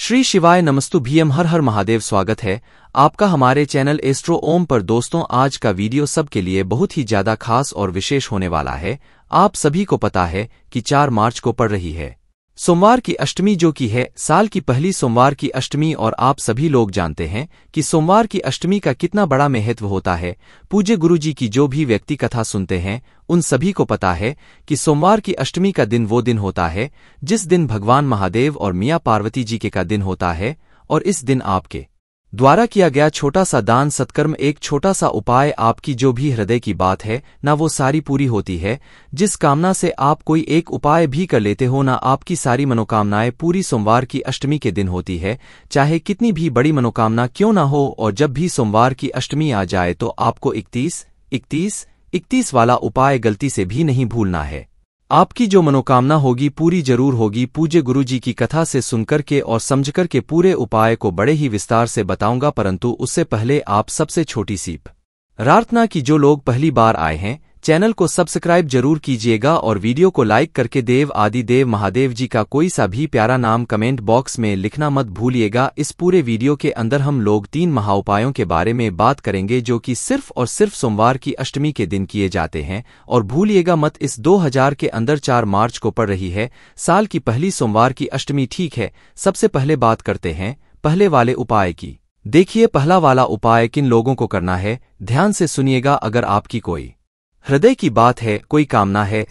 श्री शिवाय नमस्तु भीम हर हर महादेव। स्वागत है आपका हमारे चैनल एस्ट्रो ओम पर। दोस्तों, आज का वीडियो सबके लिए बहुत ही ज्यादा खास और विशेष होने वाला है। आप सभी को पता है कि 4 मार्च को पड़ रही है सोमवार की अष्टमी, जो कि है साल की पहली सोमवार की अष्टमी। और आप सभी लोग जानते हैं कि सोमवार की अष्टमी का कितना बड़ा महत्व होता है। पूज्य गुरुजी की जो भी व्यक्ति कथा सुनते हैं उन सभी को पता है कि सोमवार की अष्टमी का दिन वो दिन होता है जिस दिन भगवान महादेव और मियाँ पार्वती जी के का दिन होता है। और इस दिन आपके द्वारा किया गया छोटा सा दान सत्कर्म, एक छोटा सा उपाय, आपकी जो भी हृदय की बात है ना वो सारी पूरी होती है। जिस कामना से आप कोई एक उपाय भी कर लेते हो ना, आपकी सारी मनोकामनाएं पूरी सोमवार की अष्टमी के दिन होती है, चाहे कितनी भी बड़ी मनोकामना क्यों ना हो। और जब भी सोमवार की अष्टमी आ जाए तो आपको 31 वाला उपाय गलती से भी नहीं भूलना है। आपकी जो मनोकामना होगी पूरी जरूर होगी। पूज्य गुरुजी की कथा से सुनकर के और समझकर के पूरे उपाय को बड़े ही विस्तार से बताऊंगा, परंतु उससे पहले आप सबसे छोटी सी प्रार्थना की जो लोग पहली बार आए हैं चैनल को सब्सक्राइब जरूर कीजिएगा और वीडियो को लाइक करके देव आदि देव महादेव जी का कोई सा भी प्यारा नाम कमेंट बॉक्स में लिखना मत भूलिएगा। इस पूरे वीडियो के अंदर हम लोग 3 महाउपायों के बारे में बात करेंगे जो कि सिर्फ और सिर्फ सोमवार की अष्टमी के दिन किए जाते हैं। और भूलिएगा मत, इस 2000 के अंदर 4 मार्च को पड़ रही है साल की पहली सोमवार की अष्टमी, ठीक है। सबसे पहले बात करते हैं पहले वाले उपाय की। देखिए, पहला वाला उपाय किन लोगों को करना है, ध्यान से सुनिएगा। अगर आपकी कोई हृदय की बात है, कोई कामना है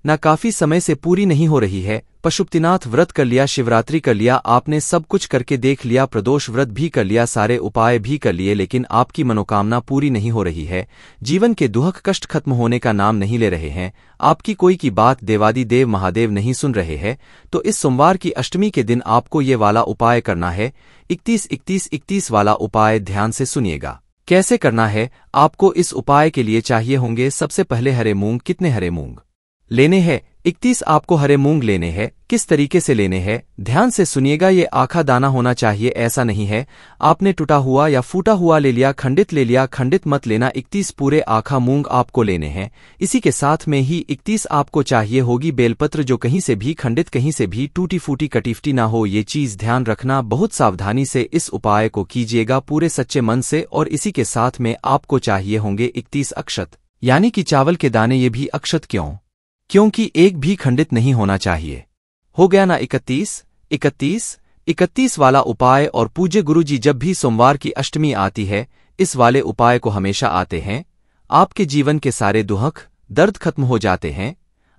ना काफी समय से पूरी नहीं हो रही है, पशुपतिनाथ व्रत कर लिया, शिवरात्रि कर लिया, आपने सब कुछ करके देख लिया, प्रदोष व्रत भी कर लिया, सारे उपाय भी कर लिए, लेकिन आपकी मनोकामना पूरी नहीं हो रही है, जीवन के दुख कष्ट खत्म होने का नाम नहीं ले रहे हैं, आपकी कोई की बात देवादि देव महादेव नहीं सुन रहे हैं, तो इस सोमवार की अष्टमी के दिन आपको ये वाला उपाय करना है। 31 वाला उपाय ध्यान से सुनिएगा। कैसे करना है आपको? इस उपाय के लिए चाहिए होंगे सबसे पहले हरे मूंग। कितने हरे मूंग लेने हैं? 31 आपको हरे मूंग लेने हैं। किस तरीके से लेने हैं ध्यान से सुनिएगा। ये आखा दाना होना चाहिए, ऐसा नहीं है आपने टूटा हुआ या फूटा हुआ ले लिया, खंडित ले लिया, खंडित मत लेना। 31 पूरे आखा मूंग आपको लेने हैं। इसी के साथ में ही 31 आपको चाहिए होगी बेलपत्र, जो कहीं से भी खंडित, कहीं से भी टूटी फूटी कटीफटी ना हो। ये चीज ध्यान रखना, बहुत सावधानी से इस उपाय को कीजिएगा पूरे सच्चे मन से। और इसी के साथ में आपको चाहिए होंगे 31 अक्षत, यानी कि चावल के दाने। ये भी अक्षत क्यों? क्योंकि एक भी खंडित नहीं होना चाहिए। हो गया ना 31 वाला उपाय। और पूज्य गुरुजी जब भी सोमवार की अष्टमी आती है इस वाले उपाय को हमेशा आते हैं, आपके जीवन के सारे दुख दर्द खत्म हो जाते हैं,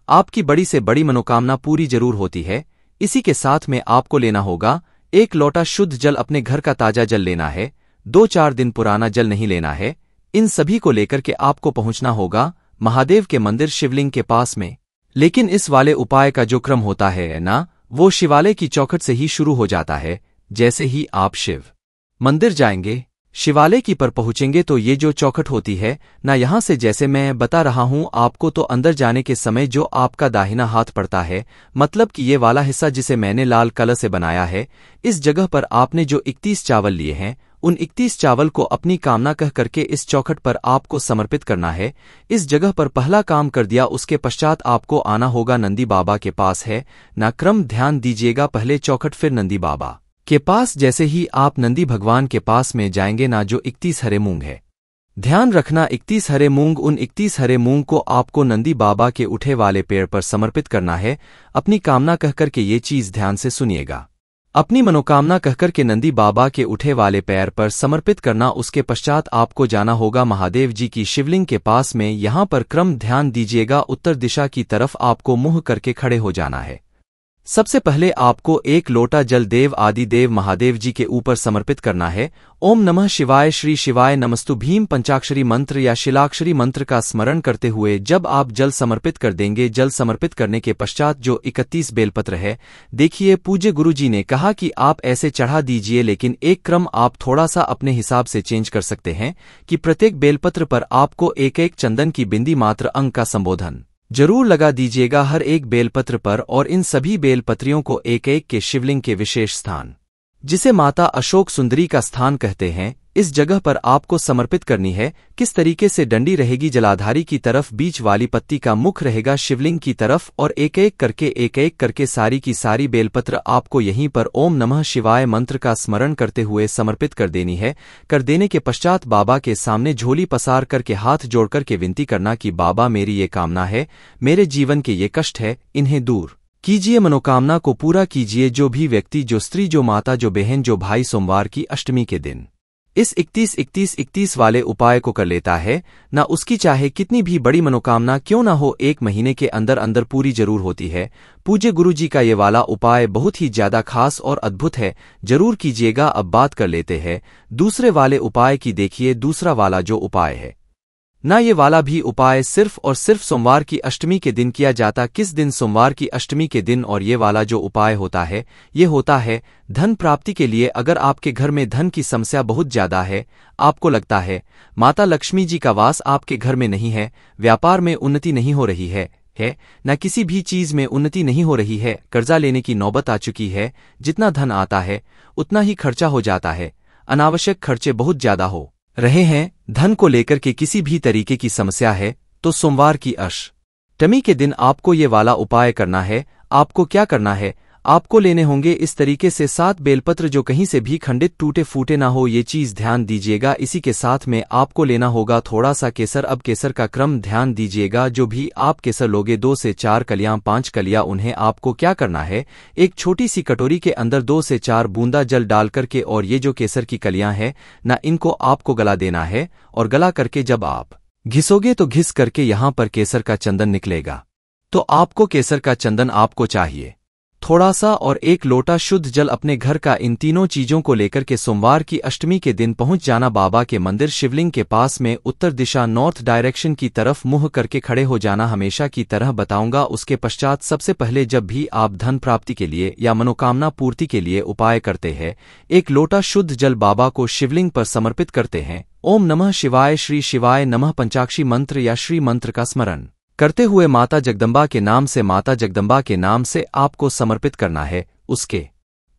आपकी बड़ी से बड़ी मनोकामना पूरी जरूर होती है। इसी के साथ में आपको लेना होगा 1 लोटा शुद्ध जल, अपने घर का ताजा जल लेना है, 2-4 दिन पुराना जल नहीं लेना है। इन सभी को लेकर के आपको पहुंचना होगा महादेव के मंदिर शिवलिंग के पास में। लेकिन इस वाले उपाय का जो क्रम होता है ना, वो शिवालय की चौखट से ही शुरू हो जाता है। जैसे ही आप शिव मंदिर जाएंगे, शिवालय की पर पहुंचेंगे, तो ये जो चौखट होती है ना, यहां से जैसे मैं बता रहा हूं आपको, तो अंदर जाने के समय जो आपका दाहिना हाथ पड़ता है, मतलब कि ये वाला हिस्सा जिसे मैंने लाल कलर से बनाया है, इस जगह पर आपने जो 31 चावल लिए हैं उन 31 चावल को अपनी कामना कह करके इस चौखट पर आपको समर्पित करना है। इस जगह पर पहला काम कर दिया, उसके पश्चात आपको आना होगा नंदी बाबा के पास है ना। क्रम ध्यान दीजिएगा, पहले चौखट फिर नंदी बाबा के पास। जैसे ही आप नंदी भगवान के पास में जाएंगे ना, जो 31 हरे मूंग है, ध्यान रखना 31 हरे मूंग, उन 31 हरे मूंग को आपको नंदी बाबा के उठे वाले पेड़ पर समर्पित करना है अपनी कामना कहकर के। ये चीज ध्यान से सुनिएगा, अपनी मनोकामना कहकर के नंदी बाबा के उठे वाले पैर पर समर्पित करना। उसके पश्चात आपको जाना होगा महादेव जी की शिवलिंग के पास में। यहां पर क्रम ध्यान दीजिएगा, उत्तर दिशा की तरफ आपको मुंह करके खड़े हो जाना है। सबसे पहले आपको 1 लोटा जल देव आदि देव महादेव जी के ऊपर समर्पित करना है। ओम नमः शिवाय, श्री शिवाय नमस्तु भीम पंचाक्षरी मंत्र या शिलाक्षरी मंत्र का स्मरण करते हुए जब आप जल समर्पित कर देंगे, जल समर्पित करने के पश्चात जो 31 बेलपत्र है, देखिए पूज्य गुरुजी ने कहा कि आप ऐसे चढ़ा दीजिए, लेकिन एक क्रम आप थोड़ा सा अपने हिसाब से चेंज कर सकते हैं कि प्रत्येक बेलपत्र पर आपको एक चंदन की बिंदी मात्र अंक का संबोधन जरूर लगा दीजिएगा हर एक बेलपत्र पर। और इन सभी बेलपत्रियों को एक के शिवलिंग के विशेष स्थान, जिसे माता अशोक सुंदरी का स्थान कहते हैं, इस जगह पर आपको समर्पित करनी है। किस तरीके से डंडी रहेगी जलाधारी की तरफ, बीच वाली पत्ती का मुख रहेगा शिवलिंग की तरफ, और एक एक करके सारी की सारी बेलपत्र आपको यहीं पर ओम नमः शिवाय मंत्र का स्मरण करते हुए समर्पित कर देनी है। कर देने के पश्चात बाबा के सामने झोली पसार करके हाथ जोड़कर के विनती करना कि बाबा मेरी ये कामना है, मेरे जीवन के ये कष्ट है, इन्हें दूर कीजिए, मनोकामना को पूरा कीजिए। जो भी व्यक्ति, जो स्त्री, जो माता, जो बहन, जो भाई सोमवार की अष्टमी के दिन इस 31-31-31 वाले उपाय को कर लेता है, ना उसकी चाहे कितनी भी बड़ी मनोकामना क्यों ना हो, 1 महीने के अंदर अंदर पूरी जरूर होती है। पूज्य गुरुजी का ये वाला उपाय बहुत ही ज्यादा खास और अद्भुत है, जरूर कीजिएगा। अब बात कर लेते हैं दूसरे वाले उपाय की। देखिए दूसरा वाला जो उपाय है ना, ये वाला भी उपाय सिर्फ और सिर्फ सोमवार की अष्टमी के दिन किया जाता। किस दिन? सोमवार की अष्टमी के दिन। और ये वाला जो उपाय होता है, ये होता है धन प्राप्ति के लिए। अगर आपके घर में धन की समस्या बहुत ज्यादा है, आपको लगता है माता लक्ष्मी जी का वास आपके घर में नहीं है, व्यापार में उन्नति नहीं हो रही है न किसी भी चीज में उन्नति नहीं हो रही है, कर्जा लेने की नौबत आ चुकी है, जितना धन आता है उतना ही खर्चा हो जाता है, अनावश्यक खर्चे बहुत ज्यादा हो रहे हैं, धन को लेकर के किसी भी तरीके की समस्या है, तो सोमवार की अष्टमी के दिन आपको ये वाला उपाय करना है। आपको क्या करना है? आपको लेने होंगे इस तरीके से 7 बेलपत्र, जो कहीं से भी खंडित टूटे फूटे ना हो, ये चीज ध्यान दीजिएगा। इसी के साथ में आपको लेना होगा थोड़ा सा केसर। अब केसर का क्रम ध्यान दीजिएगा, जो भी आप केसर लोगे 2 से 4 कलियां, 5 कलियां, उन्हें आपको क्या करना है, एक छोटी सी कटोरी के अंदर 2 से 4 बूंदा जल डाल करके, और ये जो केसर की कलियां हैं ना, इनको आपको गला देना है। और गला करके जब आप घिसोगे तो घिस करके यहां पर केसर का चंदन निकलेगा। तो आपको केसर का चंदन आपको चाहिए थोड़ा सा, और 1 लोटा शुद्ध जल अपने घर का। इन तीनों चीजों को लेकर के सोमवार की अष्टमी के दिन पहुंच जाना बाबा के मंदिर शिवलिंग के पास में, उत्तर दिशा नॉर्थ डायरेक्शन की तरफ मुंह करके खड़े हो जाना। हमेशा की तरह बताऊंगा। उसके पश्चात सबसे पहले जब भी आप धन प्राप्ति के लिए या मनोकामना पूर्ति के लिए उपाय करते हैं, 1 लोटा शुद्ध जल बाबा को शिवलिंग पर समर्पित करते हैं। ओम नमः शिवाय, श्री शिवाय नमः पंचाक्षरी मंत्र या श्री मंत्र का स्मरण करते हुए माता जगदम्बा के नाम से, माता जगदम्बा के नाम से आपको समर्पित करना है। उसके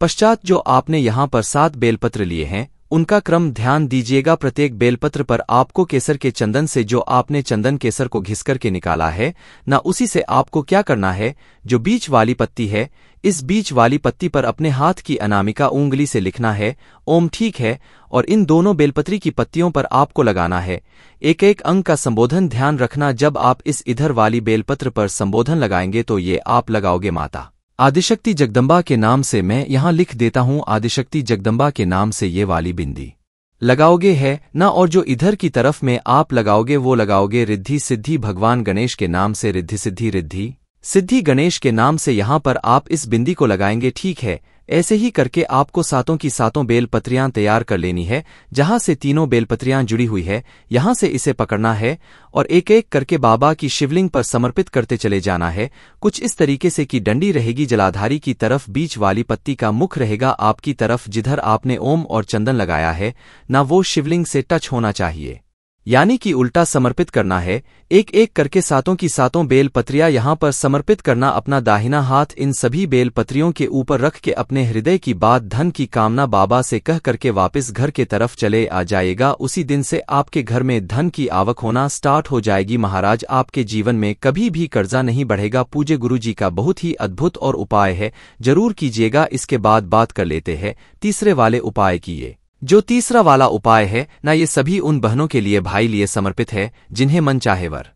पश्चात जो आपने यहां पर 7 बेलपत्र लिए हैं, उनका क्रम ध्यान दीजिएगा। प्रत्येक बेलपत्र पर आपको केसर के चंदन से, जो आपने चंदन केसर को घिस करके निकाला है ना, उसी से आपको क्या करना है, जो बीच वाली पत्ती है, इस बीच वाली पत्ती पर अपने हाथ की अनामिका उंगली से लिखना है ओम। ठीक है। और इन दोनों बेलपत्री की पत्तियों पर आपको लगाना है एक एक अंक का संबोधन। ध्यान रखना, जब आप इस इधर वाली बेलपत्र पर संबोधन लगाएंगे तो ये आप लगाओगे माता आदिशक्ति जगदम्बा के नाम से। मैं यहां लिख देता हूं आदिशक्ति जगदम्बा के नाम से ये वाली बिंदी लगाओगे है ना। और जो इधर की तरफ में आप लगाओगे वो लगाओगे रिद्धि सिद्धि भगवान गणेश के नाम से, रिद्धि सिद्धि रिद्धि सिद्धि गणेश के नाम से यहां पर आप इस बिंदी को लगाएंगे। ठीक है। ऐसे ही करके आपको 7 की 7 बेलपत्रियां तैयार कर लेनी है। जहां से तीनों बेलपत्रियां जुड़ी हुई है, यहां से इसे पकड़ना है और एक एक करके बाबा की शिवलिंग पर समर्पित करते चले जाना है। कुछ इस तरीके से कि डंडी रहेगी जलाधारी की तरफ, बीच वाली पत्ती का मुख रहेगा आपकी तरफ। जिधर आपने ओम और चंदन लगाया है ना, वो शिवलिंग से टच होना चाहिए, यानी कि उल्टा समर्पित करना है। एक एक करके 7 की 7 बेलपत्रियां यहां पर समर्पित करना। अपना दाहिना हाथ इन सभी बेलपत्रियों के ऊपर रख के अपने हृदय की बात, धन की कामना बाबा से कह करके वापस घर के तरफ चले आ जाएगा। उसी दिन से आपके घर में धन की आवक होना स्टार्ट हो जाएगी। महाराज, आपके जीवन में कभी भी कर्जा नहीं बढ़ेगा। पूज्य गुरु जी का बहुत ही अद्भुत और उपाय है, जरूर कीजिएगा। इसके बाद बात कर लेते हैं तीसरे वाले उपाय की। ये जो तीसरा वाला उपाय है ना, ये सभी उन बहनों के लिए, भाई लिए समर्पित है जिन्हें मन चाहे वर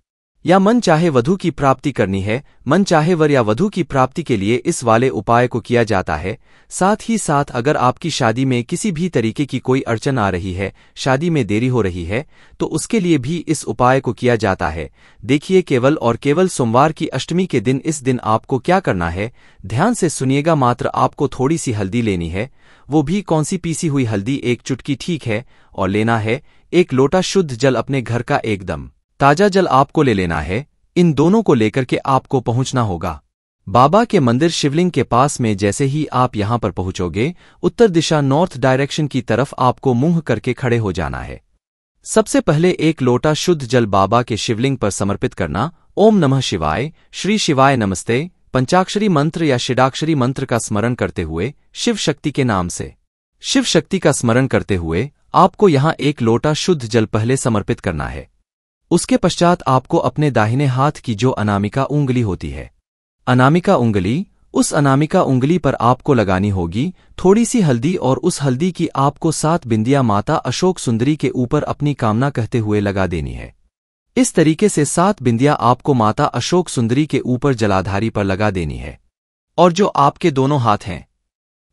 या मन चाहे वधू की प्राप्ति करनी है। मन चाहे वर या वधू की प्राप्ति के लिए इस वाले उपाय को किया जाता है। साथ ही साथ अगर आपकी शादी में किसी भी तरीके की कोई अड़चन आ रही है, शादी में देरी हो रही है, तो उसके लिए भी इस उपाय को किया जाता है। देखिए, केवल और केवल सोमवार की अष्टमी के दिन, इस दिन आपको क्या करना है, ध्यान से सुनिएगा। मात्र आपको थोड़ी सी हल्दी लेनी है, वो भी कौन सी, पीसी हुई हल्दी 1 चुटकी। ठीक है। और लेना है 1 लोटा शुद्ध जल, अपने घर का एकदम ताजा जल आपको ले लेना है। इन दोनों को लेकर के आपको पहुंचना होगा बाबा के मंदिर शिवलिंग के पास में। जैसे ही आप यहां पर पहुंचोगे, उत्तर दिशा नॉर्थ डायरेक्शन की तरफ आपको मुंह करके खड़े हो जाना है। सबसे पहले 1 लोटा शुद्ध जल बाबा के शिवलिंग पर समर्पित करना। ओम नमः शिवाय, श्री शिवाय नमस्ते पंचाक्षरी मंत्र या षडाक्षरी मंत्र का स्मरण करते हुए, शिव शक्ति के नाम से, शिव शक्ति का स्मरण करते हुए आपको यहाँ एक लोटा शुद्ध जल पहले समर्पित करना है। उसके पश्चात आपको अपने दाहिने हाथ की जो अनामिका उंगली होती है, अनामिका उंगली, उस अनामिका उंगली पर आपको लगानी होगी थोड़ी सी हल्दी, और उस हल्दी की आपको 7 बिंदियां माता अशोक सुंदरी के ऊपर अपनी कामना कहते हुए लगा देनी है। इस तरीके से 7 बिंदियां आपको माता अशोक सुंदरी के ऊपर जलाधारी पर लगा देनी है। और जो आपके दोनों हाथ हैं,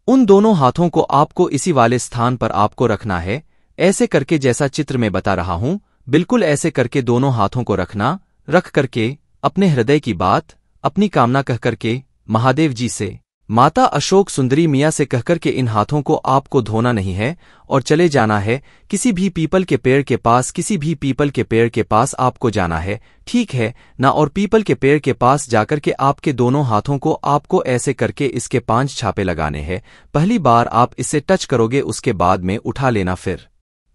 उन दोनों हाथों को आपको इसी वाले स्थान पर आपको रखना है, ऐसे करके जैसा चित्र में बता रहा हूं, बिल्कुल ऐसे करके दोनों हाथों को रखना। रख करके अपने हृदय की बात, अपनी कामना कह करके महादेव जी से, माता अशोक सुंदरी मिया से कहकर के इन हाथों को आपको धोना नहीं है और चले जाना है किसी भी पीपल के पेड़ के पास। किसी भी पीपल के पेड़ के पास आपको जाना है, ठीक है ना। और पीपल के पेड़ के पास जाकर के आपके दोनों हाथों को आपको ऐसे करके इसके 5 छापे लगाने हैं। पहली बार आप इससे टच करोगे, उसके बाद में उठा लेना, फिर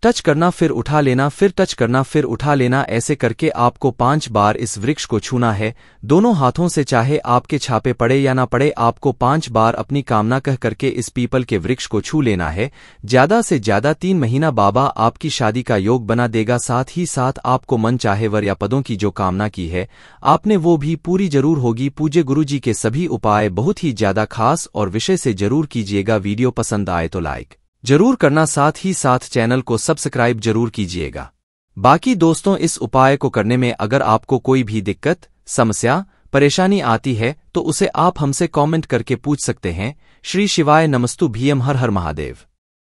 टच करना, फिर उठा लेना, फिर टच करना, फिर उठा लेना। ऐसे करके आपको 5 बार इस वृक्ष को छूना है दोनों हाथों से। चाहे आपके छापे पड़े या ना पड़े, आपको 5 बार अपनी कामना कह करके इस पीपल के वृक्ष को छू लेना है। ज्यादा से ज्यादा 3 महीना बाबा आपकी शादी का योग बना देगा। साथ ही साथ आपको मन चाहे वर या पदों की जो कामना की है आपने, वो भी पूरी जरूर होगी। पूज्य गुरुजी के सभी उपाय बहुत ही ज्यादा खास और विषय से जरूर कीजिएगा। वीडियो पसंद आए तो लाइक जरूर करना, साथ ही साथ चैनल को सब्सक्राइब जरूर कीजिएगा। बाकी दोस्तों, इस उपाय को करने में अगर आपको कोई भी दिक्कत, समस्या, परेशानी आती है तो उसे आप हमसे कमेंट करके पूछ सकते हैं। श्री शिवाय नमस्तु भीम, हर हर महादेव।